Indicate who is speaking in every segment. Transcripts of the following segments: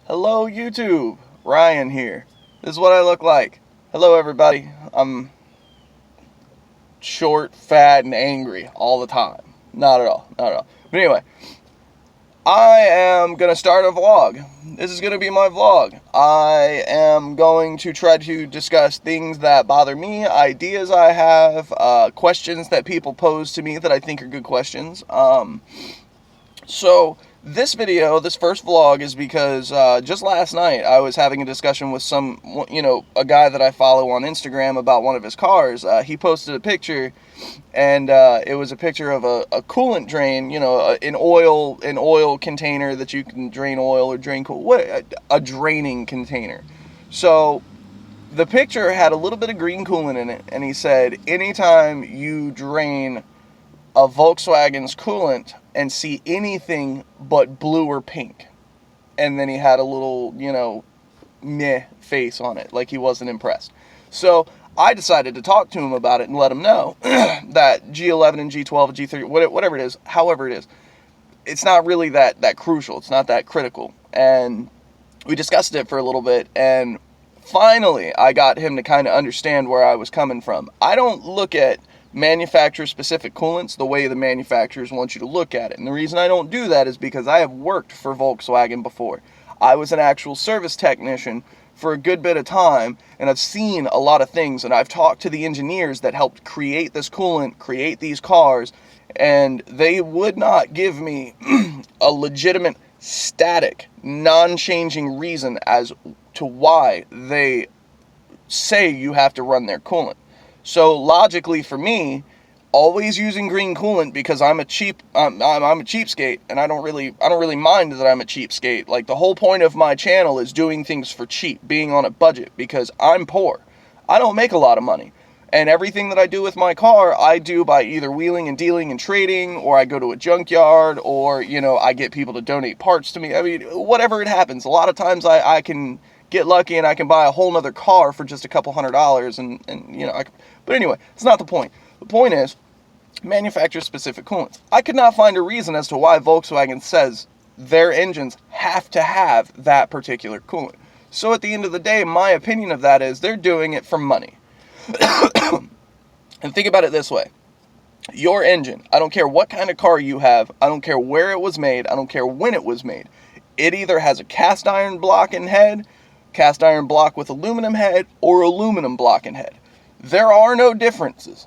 Speaker 1: Hello YouTube, Ryan here. This is what I look like. Hello everybody. I'm short, fat, and angry all the time. Not at all, not at all. But anyway, I am going to start a vlog. This is going to be my vlog. I am going to try to discuss things that bother me, ideas I have, questions that people pose to me that I think are good questions. So this video, this first vlog, is because just last night I was having a discussion with a guy that I follow on Instagram about one of his cars. He posted a picture, and it was a picture of a coolant drain, an oil container that you can drain oil or drain a draining container. So the picture had a little bit of green coolant in it, and he said, anytime you drain a Volkswagen's coolant and see anything but blue or pink. And then he had a little, meh face on it, like he wasn't impressed. So I decided to talk to him about it and let him know that G11 and G12 and G30, whatever it is, however it is, it's not really that crucial. It's not that critical. And we discussed it for a little bit, and finally I got him to kind of understand where I was coming from. I don't look at manufacturer-specific coolants the way the manufacturers want you to look at it. And the reason I don't do that is because I have worked for Volkswagen before. I was an actual service technician for a good bit of time, and I've seen a lot of things, and I've talked to the engineers that helped create this coolant, create these cars, and they would not give me a legitimate, static, non-changing reason as to why they say you have to run their coolant. So logically for me, always using green coolant, because I'm a cheapskate, and I don't really mind that I'm a cheapskate. Like, the whole point of my channel is doing things for cheap, being on a budget, because I'm poor. I don't make a lot of money. And everything that I do with my car, I do by either wheeling and dealing and trading, or I go to a junkyard, or, I get people to donate parts to me. I mean, whatever it happens. A lot of times I can get lucky and I can buy a whole nother car for just a couple $100s, and but anyway, it's not the point. The point is manufacturer-specific coolants. I could not find a reason as to why Volkswagen says their engines have to have that particular coolant. So at the end of the day, my opinion of that is they're doing it for money. And think about it this way. Your engine, I don't care what kind of car you have, I don't care where it was made, I don't care when it was made. It either has a cast iron block and head, cast iron block with aluminum head, or aluminum block and head. There are no differences.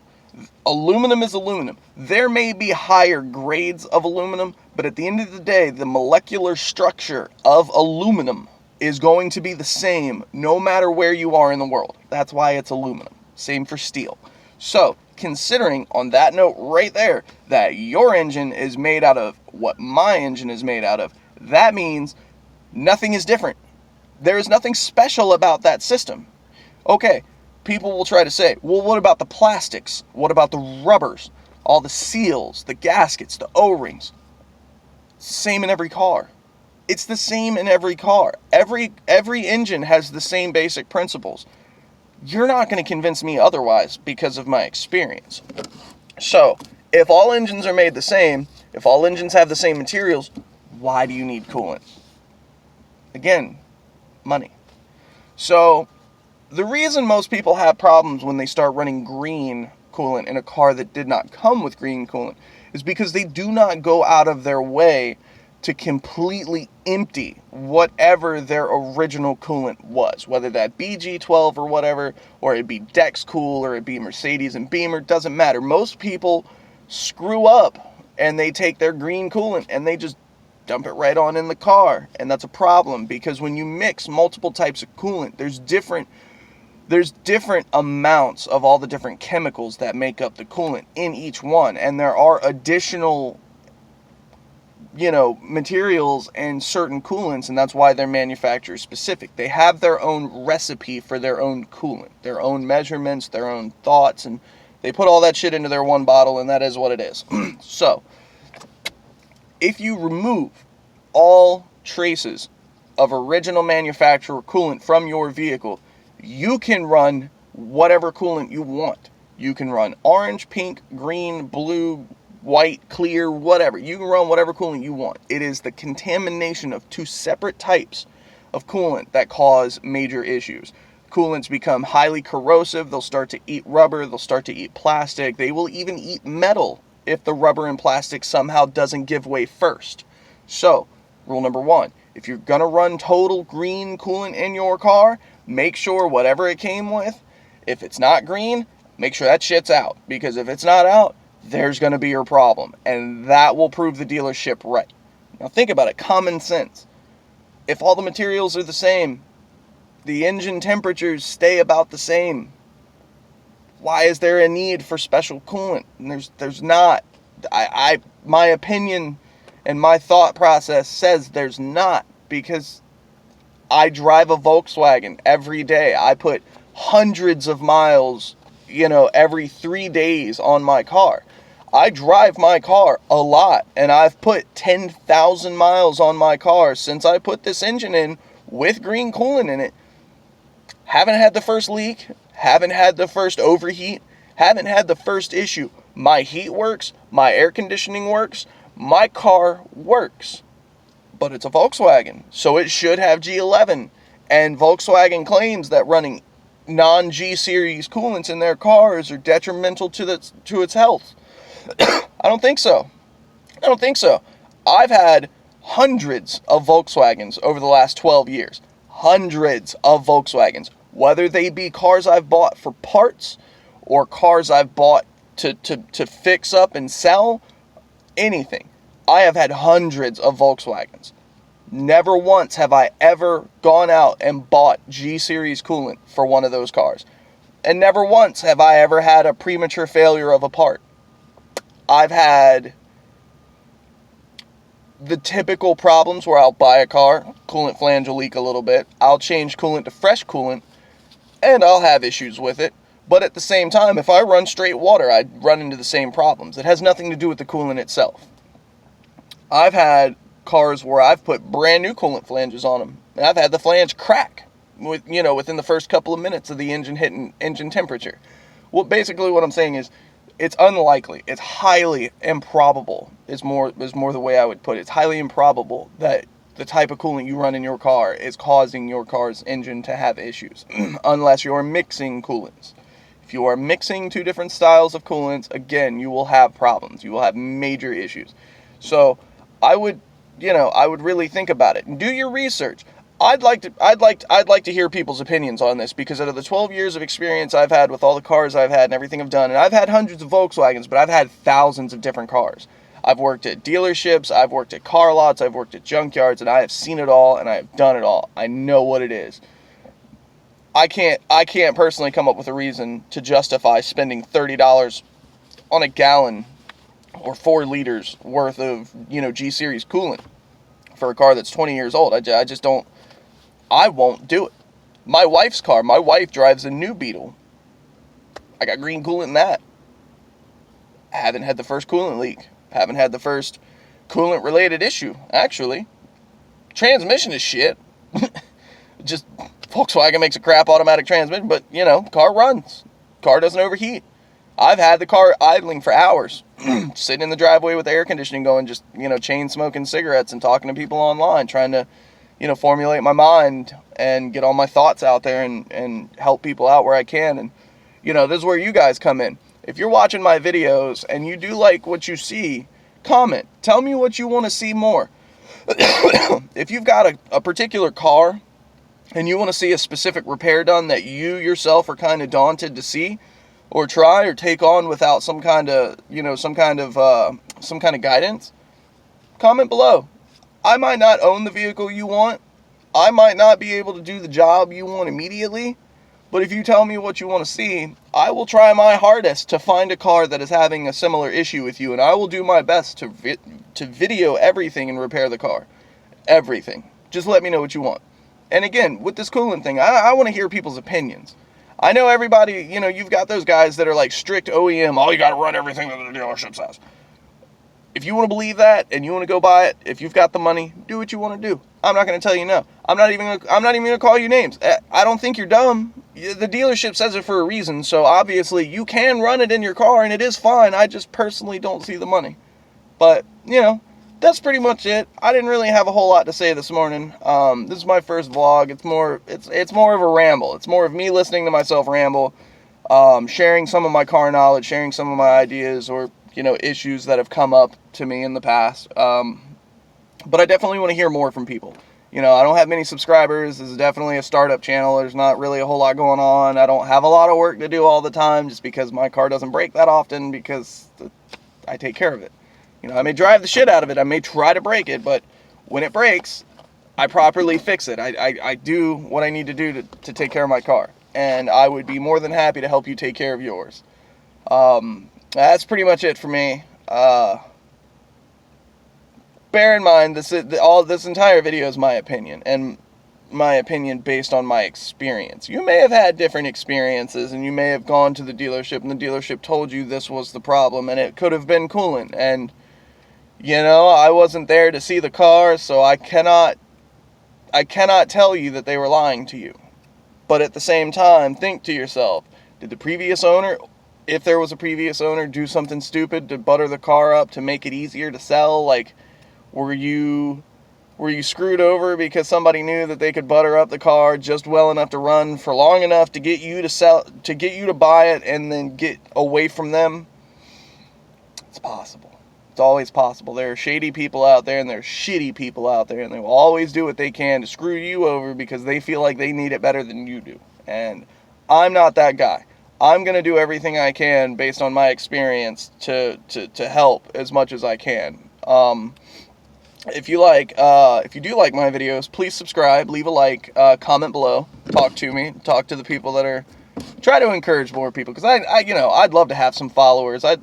Speaker 1: Aluminum is aluminum. There may be higher grades of aluminum, but at the end of the day, the molecular structure of aluminum is going to be the same no matter where you are in the world. That's why it's aluminum. Same for steel. So, considering on that note right there that your engine is made out of what my engine is made out of, that means nothing is different. There is nothing special about that system. Okay, people will try to say, well, what about the plastics? What about the rubbers? All the seals, the gaskets, the O-rings? Same in every car. It's the same in every car. Every engine has the same basic principles. You're not going to convince me otherwise because of my experience. So, if all engines are made the same, if all engines have the same materials, why do you need coolant? Again, money. So, the reason most people have problems when they start running green coolant in a car that did not come with green coolant is because they do not go out of their way to completely empty whatever their original coolant was, whether that be G12 or whatever, or it be Dex Cool, or it be Mercedes and Beamer, doesn't matter. Most people screw up and they take their green coolant and they just dump it right on in the car, and that's a problem, because when you mix multiple types of coolant, there's different amounts of all the different chemicals that make up the coolant in each one, and there are additional materials in certain coolants, and that's why they're manufacturer specific. They have their own recipe for their own coolant, their own measurements, their own thoughts, and they put all that shit into their one bottle, and that is what it is. So, if you remove all traces of original manufacturer coolant from your vehicle, you can run whatever coolant you want. You can run orange, pink, green, blue, white, clear, whatever. You can run whatever coolant you want. It is the contamination of two separate types of coolant that cause major issues. Coolants become highly corrosive. They'll start to eat rubber. They'll start to eat plastic. They will even eat metal if the rubber and plastic somehow doesn't give way first. So, rule number one, if you're going to run total green coolant in your car, make sure whatever it came with, if it's not green, make sure that shit's out. Because if it's not out, there's going to be your problem. And that will prove the dealership right. Now think about it, common sense. If all the materials are the same, the engine temperatures stay about the same, why is there a need for special coolant? And there's not. My opinion and my thought process says there's not, because I drive a Volkswagen every day. I put hundreds of miles, every 3 days on my car. I drive my car a lot, and I've put 10,000 miles on my car since I put this engine in with green coolant in it. Haven't had the first leak, haven't had the first overheat, haven't had the first issue. My heat works, my air conditioning works, my car works. But it's a Volkswagen, so it should have G11. And Volkswagen claims that running non-G series coolants in their cars are detrimental to its health. I don't think so. I've had hundreds of Volkswagens over the last 12 years. Hundreds of Volkswagens. Whether they be cars I've bought for parts or cars I've bought to fix up and sell, anything. I have had hundreds of Volkswagens. Never once have I ever gone out and bought G-Series coolant for one of those cars. And never once have I ever had a premature failure of a part. I've had the typical problems where I'll buy a car, coolant flange will leak a little bit, I'll change coolant to fresh coolant, and I'll have issues with it. But at the same time, if I run straight water, I'd run into the same problems. It has nothing to do with the coolant itself. I've had cars where I've put brand new coolant flanges on them, and I've had the flange crack within the first couple of minutes of the engine hitting engine temperature. Well, basically what I'm saying is, it's unlikely, it's highly improbable, is more the way I would put it. It's highly improbable that the type of coolant you run in your car is causing your car's engine to have issues, unless you're mixing coolants. If you are mixing two different styles of coolants, again, you will have problems. You will have major issues. So I would really think about it and do your research. I'd like to hear people's opinions on this, because out of the 12 years of experience I've had with all the cars I've had and everything I've done, and I've had hundreds of Volkswagens, but I've had thousands of different cars. I've worked at dealerships, I've worked at car lots, I've worked at junkyards, and I have seen it all, and I have done it all. I know what it is. I can't personally come up with a reason to justify spending $30 on a gallon or 4 liters worth of, G-Series coolant for a car that's 20 years old. I just don't. I won't do it. My wife's car, my wife drives a new Beetle. I got green coolant in that. Haven't had the first coolant leak. Haven't had the first coolant related issue, actually. Transmission is shit. Just Volkswagen makes a crap automatic transmission, but car runs. Car doesn't overheat. I've had the car idling for hours, sitting in the driveway with the air conditioning going, just, chain smoking cigarettes and talking to people online, trying to, formulate my mind and get all my thoughts out there and help people out where I can. And, this is where you guys come in. If you're watching my videos and you do like what you see, comment. Tell me what you want to see more. If you've got a particular car and you want to see a specific repair done that you yourself are kind of daunted to see or try or take on without some kind of guidance, comment below. I might not own the vehicle you want. I might not be able to do the job you want immediately. But if you tell me what you want to see, I will try my hardest to find a car that is having a similar issue with you. And I will do my best to video everything and repair the car. Everything. Just let me know what you want. And again, with this coolant thing, I want to hear people's opinions. I know everybody, you've got those guys that are like strict OEM. Oh, you got to run everything that the dealership says. If you want to believe that and you want to go buy it, if you've got the money, do what you want to do. I'm not going to tell you no. I'm not even going to call you names. I don't think you're dumb. The dealership says it for a reason, so obviously you can run it in your car and it is fine. I just personally don't see the money. But, that's pretty much it. I didn't really have a whole lot to say this morning. This is my first vlog. It's more of a ramble. It's more of me listening to myself ramble, sharing some of my car knowledge, sharing some of my ideas, or issues that have come up to me in the past. But I definitely want to hear more from people. I don't have many subscribers. This is definitely a startup channel. There's not really a whole lot going on. I don't have a lot of work to do all the time just because my car doesn't break that often because I take care of it. I may drive the shit out of it. I may try to break it, but when it breaks, I properly fix it. I do what I need to do to take care of my car. And I would be more than happy to help you take care of yours. That's pretty much it for me. Bear in mind, this entire video is my opinion, and my opinion based on my experience. You may have had different experiences, and you may have gone to the dealership, and the dealership told you this was the problem, and it could have been coolant. And I wasn't there to see the car, so I cannot tell you that they were lying to you. But at the same time, think to yourself, did the previous owner, if there was a previous owner, do something stupid to butter the car up to make it easier to sell? Like, were you screwed over because somebody knew that they could butter up the car just well enough to run for long enough to get you to buy it and then get away from them? It's possible. It's always possible. There are shady people out there and there are shitty people out there, and they will always do what they can to screw you over because they feel like they need it better than you do. And I'm not that guy. I'm going to do everything I can based on my experience to help as much as I can. If you do like my videos, please subscribe, leave a like, comment below, talk to me, talk to the people that are, try to encourage more people, because I'd love to have some followers. I'd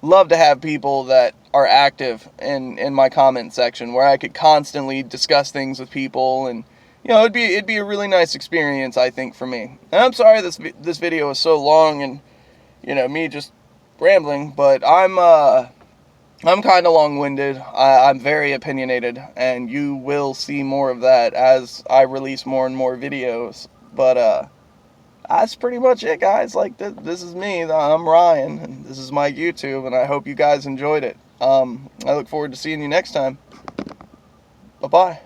Speaker 1: love to have people that are active in my comment section where I could constantly discuss things with people, and it'd be a really nice experience, I think, for me. And I'm sorry this video is so long and me just rambling, but I'm kind of long-winded. I'm very opinionated, and you will see more of that as I release more and more videos. But that's pretty much it, guys. Like, this is me. I'm Ryan, and this is my YouTube, and I hope you guys enjoyed it. I look forward to seeing you next time. Bye-bye.